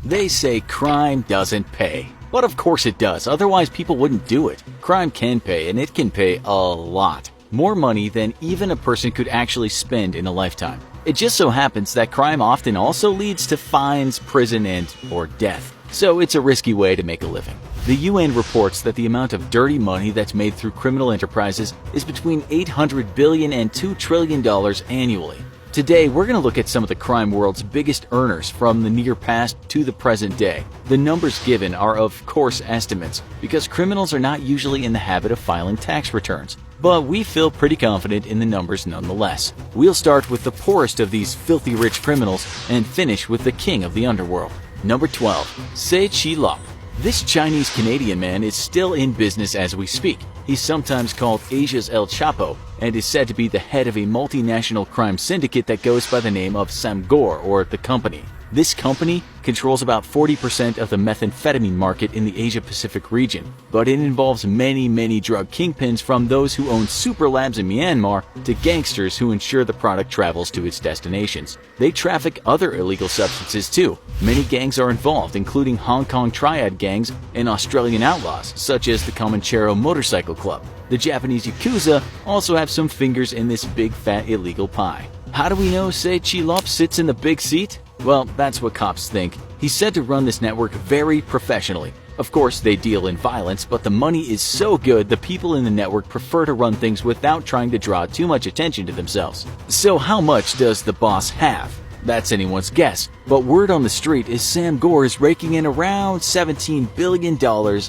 They say crime doesn't pay. But of course it does, otherwise people wouldn't do it. Crime can pay, and it can pay a lot. More money than even a person could actually spend in a lifetime. It just so happens that crime often also leads to fines, prison, and/or death. So it's a risky way to make a living. The UN reports that the amount of dirty money that's made through criminal enterprises is between $800 billion and $2 trillion annually. Today, we're going to look at some of the crime world's biggest earners from the near past to the present day. The numbers given are of course estimates, because criminals are not usually in the habit of filing tax returns. But we feel pretty confident in the numbers nonetheless. We'll start with the poorest of these filthy rich criminals and finish with the king of the underworld. Number 12. Se Chi Lop. This Chinese-Canadian man is still in business as we speak. He's sometimes called Asia's El Chapo and is said to be the head of a multinational crime syndicate that goes by the name of Samgor, or the Company. This company controls about 40% of the methamphetamine market in the Asia-Pacific region, but it involves many drug kingpins, from those who own super labs in Myanmar to gangsters who ensure the product travels to its destinations. They traffic other illegal substances too. Many gangs are involved, including Hong Kong triad gangs and Australian outlaws, such as the Comanchero Motorcycle Club. The Japanese Yakuza also have some fingers in this big fat illegal pie. How do we know Se Chi Lop sits in the big seat? Well, that's what cops think. He's said to run this network very professionally. Of course, they deal in violence, but the money is so good the people in the network prefer to run things without trying to draw too much attention to themselves. So how much does the boss have? That's anyone's guess, but word on the street is Samgor is raking in around $17 billion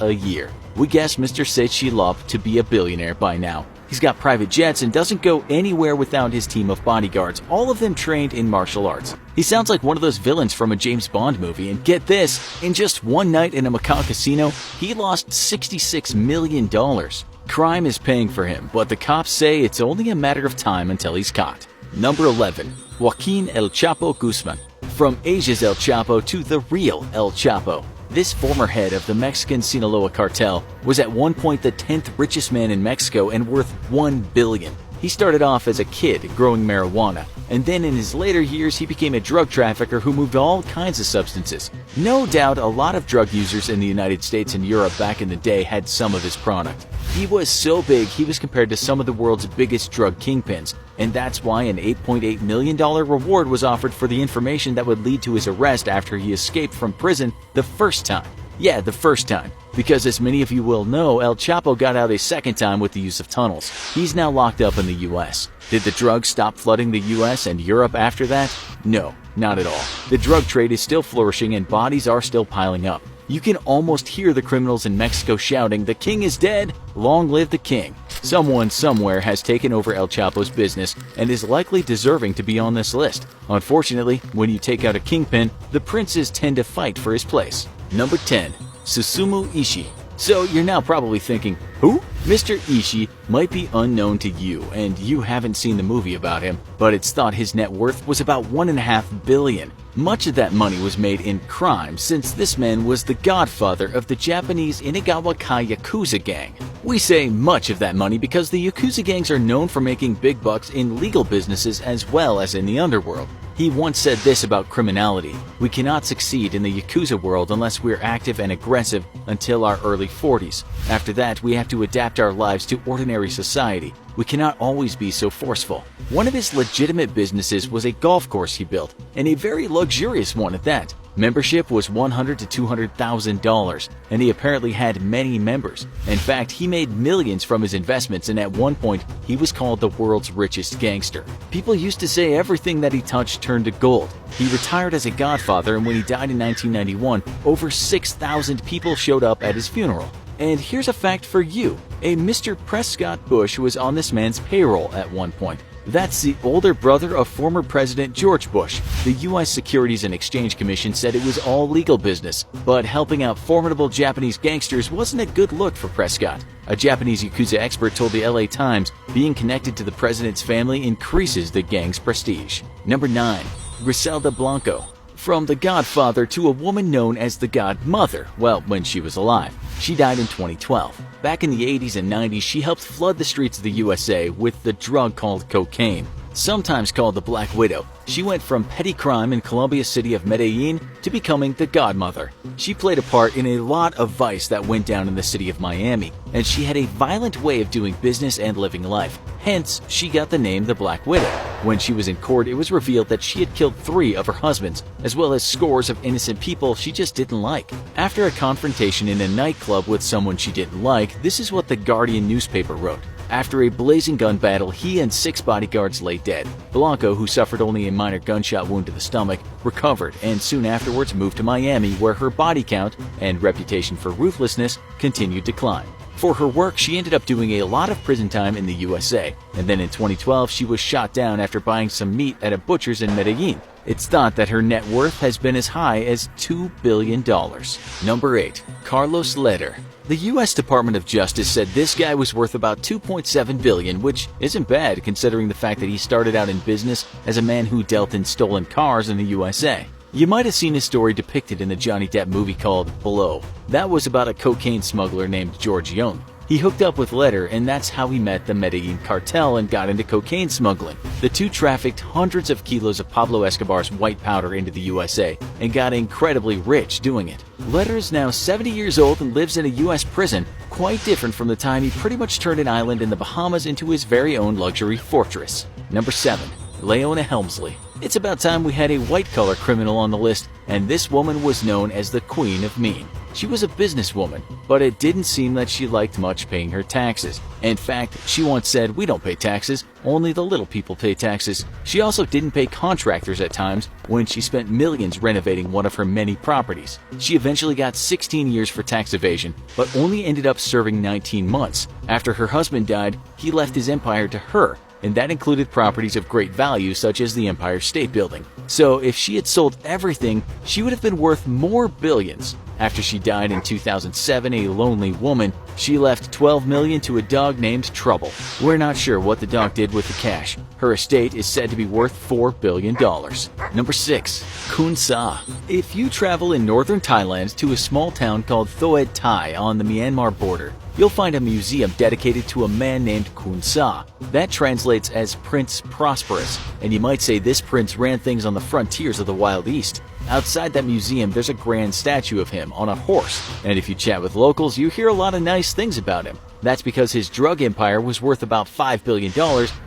a year. We guess Mr. Se Chi Lop to be a billionaire by now. He's got private jets and doesn't go anywhere without his team of bodyguards, all of them trained in martial arts. He sounds like one of those villains from a James Bond movie, and get this, in just one night in a Macau casino, he lost $66 million. Crime is paying for him, but the cops say it's only a matter of time until he's caught. Number 11. Joaquin El Chapo Guzman. From Asia's El Chapo to the real El Chapo. This former head of the Mexican Sinaloa cartel was at one point the 10th richest man in Mexico and worth $1 billion. He started off as a kid growing marijuana, and then in his later years he became a drug trafficker who moved all kinds of substances. No doubt a lot of drug users in the United States and Europe back in the day had some of his product. He was so big he was compared to some of the world's biggest drug kingpins, and that's why an $8.8 million reward was offered for the information that would lead to his arrest after he escaped from prison the first time. Yeah, the first time. Because as many of you will know, El Chapo got out a second time with the use of tunnels. He's now locked up in the US. Did the drugs stop flooding the US and Europe after that? No, not at all. The drug trade is still flourishing and bodies are still piling up. You can almost hear the criminals in Mexico shouting, "The king is dead! Long live the king!" Someone somewhere has taken over El Chapo's business and is likely deserving to be on this list. Unfortunately, when you take out a kingpin, the princes tend to fight for his place. Number 10. Susumu Ishii. So you're now probably thinking, who? Mr. Ishii might be unknown to you, and you haven't seen the movie about him, but it's thought his net worth was about $1.5 billion. Much of that money was made in crime, since this man was the godfather of the Japanese Inagawa-kai Yakuza gang. We say much of that money because the Yakuza gangs are known for making big bucks in legal businesses as well as in the underworld. He once said this about criminality: "We cannot succeed in the Yakuza world unless we're active and aggressive until our early 40s. After that, we have to adapt our lives to ordinary society. We cannot always be so forceful." One of his legitimate businesses was a golf course he built, and a very luxurious one at that. Membership was $100,000 to $200,000, and he apparently had many members. In fact, he made millions from his investments, and at one point, he was called the world's richest gangster. People used to say everything that he touched turned to gold. He retired as a godfather, and when he died in 1991, over 6,000 people showed up at his funeral. And here's a fact for you: a Mr. Prescott Bush was on this man's payroll at one point. That's the older brother of former President George Bush. The U.S. Securities and Exchange Commission said it was all legal business, but helping out formidable Japanese gangsters wasn't a good look for Prescott. A Japanese Yakuza expert told the LA Times being connected to the president's family increases the gang's prestige. Number 9. Griselda Blanco. From the Godfather to a woman known as the Godmother, well, when she was alive. She died in 2012. Back in the 80s and 90s, she helped flood the streets of the USA with the drug called cocaine. Sometimes called the Black Widow, she went from petty crime in Colombia city of Medellin to becoming the godmother. She played a part in a lot of vice that went down in the city of Miami, and she had a violent way of doing business and living life. Hence, she got the name the Black Widow. When she was in court, it was revealed that she had killed 3 of her husbands, as well as scores of innocent people she just didn't like. After a confrontation in a nightclub with someone she didn't like, this is what the Guardian newspaper wrote. After a blazing gun battle, he and 6 bodyguards lay dead. Blanco, who suffered only a minor gunshot wound to the stomach, recovered and soon afterwards moved to Miami, where her body count and reputation for ruthlessness continued to climb. For her work, she ended up doing a lot of prison time in the USA, and then in 2012 she was shot down after buying some meat at a butcher's in Medellin. It's thought that her net worth has been as high as $2 billion. Number 8. Carlos Leder. The U.S. Department of Justice said this guy was worth about $2.7 billion, which isn't bad considering the fact that he started out in business as a man who dealt in stolen cars in the USA. You might have seen his story depicted in the Johnny Depp movie called Blow. That was about a cocaine smuggler named George Young. He hooked up with Leder, and that's how he met the Medellin cartel and got into cocaine smuggling. The two trafficked hundreds of kilos of Pablo Escobar's white powder into the USA and got incredibly rich doing it. Leder is now 70 years old and lives in a U.S. prison, quite different from the time he pretty much turned an island in the Bahamas into his very own luxury fortress. Number 7. Leona Helmsley. It's about time we had a white-collar criminal on the list, and this woman was known as the Queen of Mean. She was a businesswoman, but it didn't seem that she liked much paying her taxes. In fact, she once said, "We don't pay taxes, only the little people pay taxes." She also didn't pay contractors at times when she spent millions renovating one of her many properties. She eventually got 16 years for tax evasion, but only ended up serving 19 months. After her husband died, he left his empire to her, and that included properties of great value such as the Empire State Building. So if she had sold everything, she would have been worth more billions. After she died in 2007, a lonely woman, she left $12 million to a dog named Trouble. We're not sure what the dog did with the cash. Her estate is said to be worth $4 billion. Number 6. Khun Sa. If you travel in northern Thailand to a small town called Thoed Thai on the Myanmar border, you'll find a museum dedicated to a man named Khun Sa. That translates as Prince Prosperous, and you might say this prince ran things on the frontiers of the Wild East. Outside that museum, there's a grand statue of him on a horse, and if you chat with locals, you hear a lot of nice things about him. That's because his drug empire was worth about $5 billion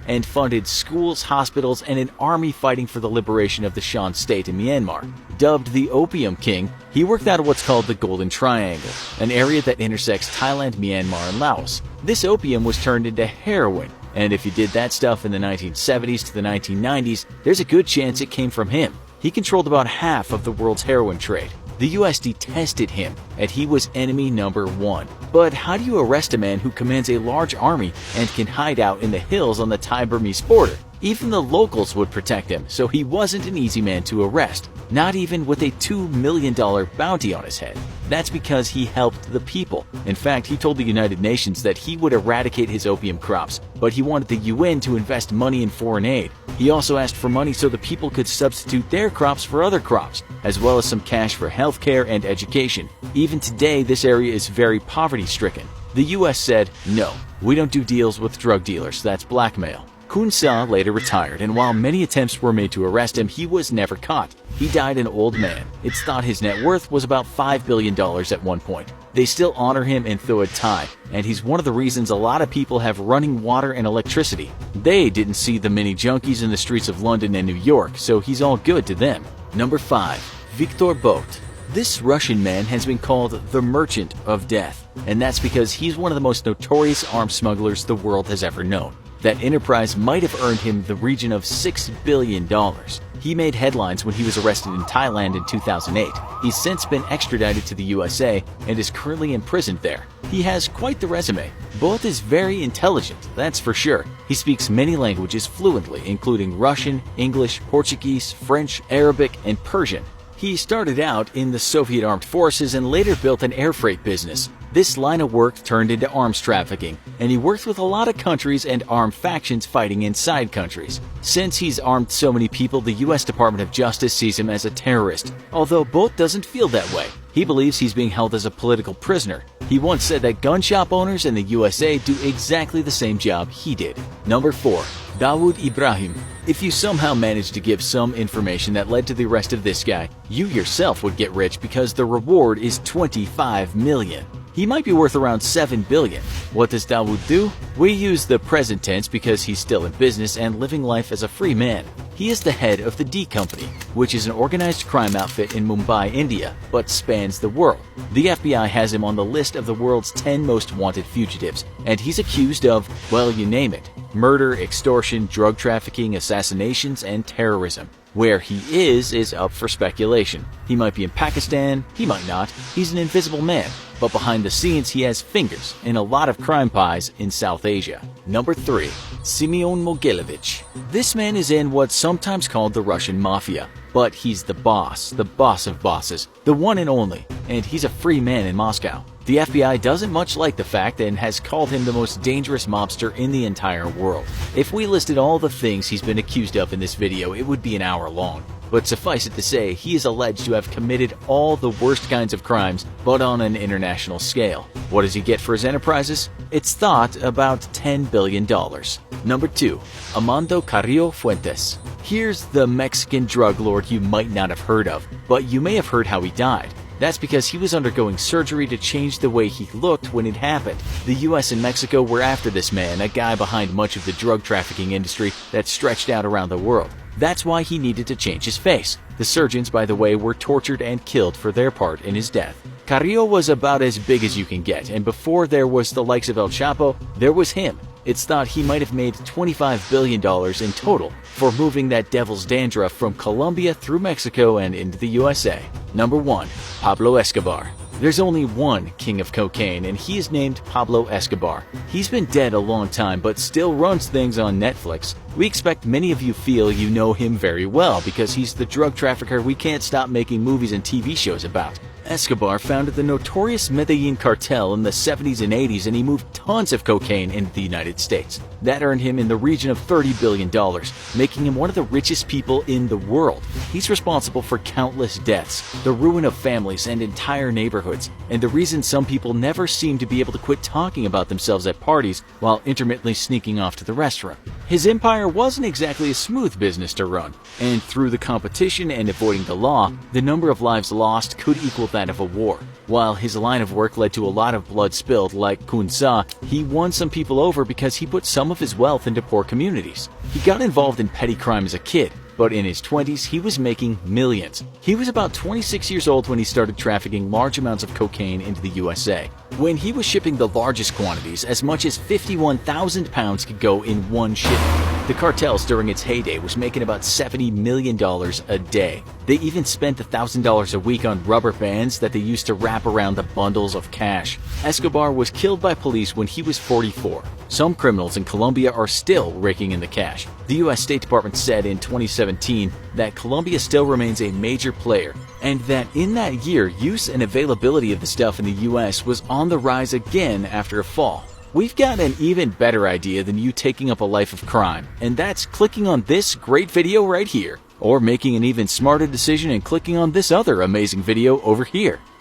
and funded schools, hospitals, and an army fighting for the liberation of the Shan state in Myanmar. Dubbed the Opium King, he worked out of what's called the Golden Triangle, an area that intersects Thailand, Myanmar, and Laos. This opium was turned into heroin, and if you did that stuff in the 1970s to the 1990s, there's a good chance it came from him. He controlled about half of the world's heroin trade. The US detested him, and he was enemy number 1. But how do you arrest a man who commands a large army and can hide out in the hills on the Thai-Burmese border? Even the locals would protect him, so he wasn't an easy man to arrest, not even with a $2 million bounty on his head. That's because he helped the people. In fact, he told the United Nations that he would eradicate his opium crops, but he wanted the UN to invest money in foreign aid. He also asked for money so the people could substitute their crops for other crops, as well as some cash for healthcare and education. Even today, this area is very poverty-stricken. The US said, "No, we don't do deals with drug dealers, that's blackmail." Khun Sa later retired, and while many attempts were made to arrest him, he was never caught. He died an old man. It's thought his net worth was about $5 billion at one point. They still honor him in Thoed Thai, and he's one of the reasons a lot of people have running water and electricity. They didn't see the mini junkies in the streets of London and New York, so he's all good to them. Number 5. Viktor Bout. This Russian man has been called the Merchant of Death, and that's because he's one of the most notorious arms smugglers the world has ever known. That enterprise might have earned him the region of $6 billion. He made headlines when he was arrested in Thailand in 2008. He's since been extradited to the USA and is currently imprisoned there. He has quite the resume. Both is very intelligent, that's for sure. He speaks many languages fluently, including Russian, English, Portuguese, French, Arabic, and Persian. He started out in the Soviet Armed Forces and later built an air freight business. This line of work turned into arms trafficking, and he worked with a lot of countries and armed factions fighting inside countries. Since he's armed so many people, the US Department of Justice sees him as a terrorist, although Boat doesn't feel that way. He believes he's being held as a political prisoner. He once said that gun shop owners in the USA do exactly the same job he did. Number 4. Dawood Ibrahim. If you somehow managed to give some information that led to the arrest of this guy, you yourself would get rich because the reward is 25 million. He might be worth around 7 billion. What does Dawood do? We use the present tense because he's still in business and living life as a free man. He is the head of the D Company, which is an organized crime outfit in Mumbai, India, but spans the world. The FBI has him on the list of the world's 10 most wanted fugitives, and he's accused of, well, you name it: murder, extortion, drug trafficking, assassinations, and terrorism. Where he is up for speculation. He might be in Pakistan, he might not. He's an invisible man, but behind the scenes he has fingers in a lot of crime pies in South Asia. Number 3. Simeon Mogilevich. This man is in what's sometimes called the Russian Mafia, but he's the boss of bosses, the one and only, and he's a free man in Moscow. The FBI doesn't much like the fact and has called him the most dangerous mobster in the entire world. If we listed all the things he's been accused of in this video, it would be an hour long. But suffice it to say, he is alleged to have committed all the worst kinds of crimes, but on an international scale. What does he get for his enterprises? It's thought about $10 billion. Number 2. Armando Carrillo Fuentes. Here's the Mexican drug lord you might not have heard of, but you may have heard how he died. That's because he was undergoing surgery to change the way he looked when it happened. The US and Mexico were after this man, a guy behind much of the drug trafficking industry that stretched out around the world. That's why he needed to change his face. The surgeons, by the way, were tortured and killed for their part in his death. Carrillo was about as big as you can get, and before there was the likes of El Chapo, there was him. It's thought he might have made $25 billion in total for moving that devil's dandruff from Colombia through Mexico and into the USA. Number 1. Pablo Escobar. There's only one king of cocaine, and he is named Pablo Escobar. He's been dead a long time, but still runs things on Netflix. We expect many of you feel you know him very well because he's the drug trafficker we can't stop making movies and TV shows about. Escobar founded the notorious Medellin cartel in the 70s and 80s, and he moved tons of cocaine into the United States. That earned him in the region of $30 billion, making him one of the richest people in the world. He's responsible for countless deaths, the ruin of families and entire neighborhoods, and the reason some people never seem to be able to quit talking about themselves at parties while intermittently sneaking off to the restroom. His empire wasn't exactly a smooth business to run, and through the competition and avoiding the law, the number of lives lost could equal that of a war. While his line of work led to a lot of blood spilled, like Kunsa, he won some people over because he put some of his wealth into poor communities. He got involved in petty crime as a kid, but in his 20s he was making millions. He was about 26 years old when he started trafficking large amounts of cocaine into the USA. When he was shipping the largest quantities, as much as 51,000 pounds could go in one shipment. The cartels during its heyday was making about $70 million a day. They even spent $1,000 a week on rubber bands that they used to wrap around the bundles of cash. Escobar was killed by police when he was 44. Some criminals in Colombia are still raking in the cash. The US State Department said in 2017 that Colombia still remains a major player, and that in that year, use and availability of the stuff in the US was on the rise again after a fall. We've got an even better idea than you taking up a life of crime, and that's clicking on this great video right here, or making an even smarter decision and clicking on this other amazing video over here.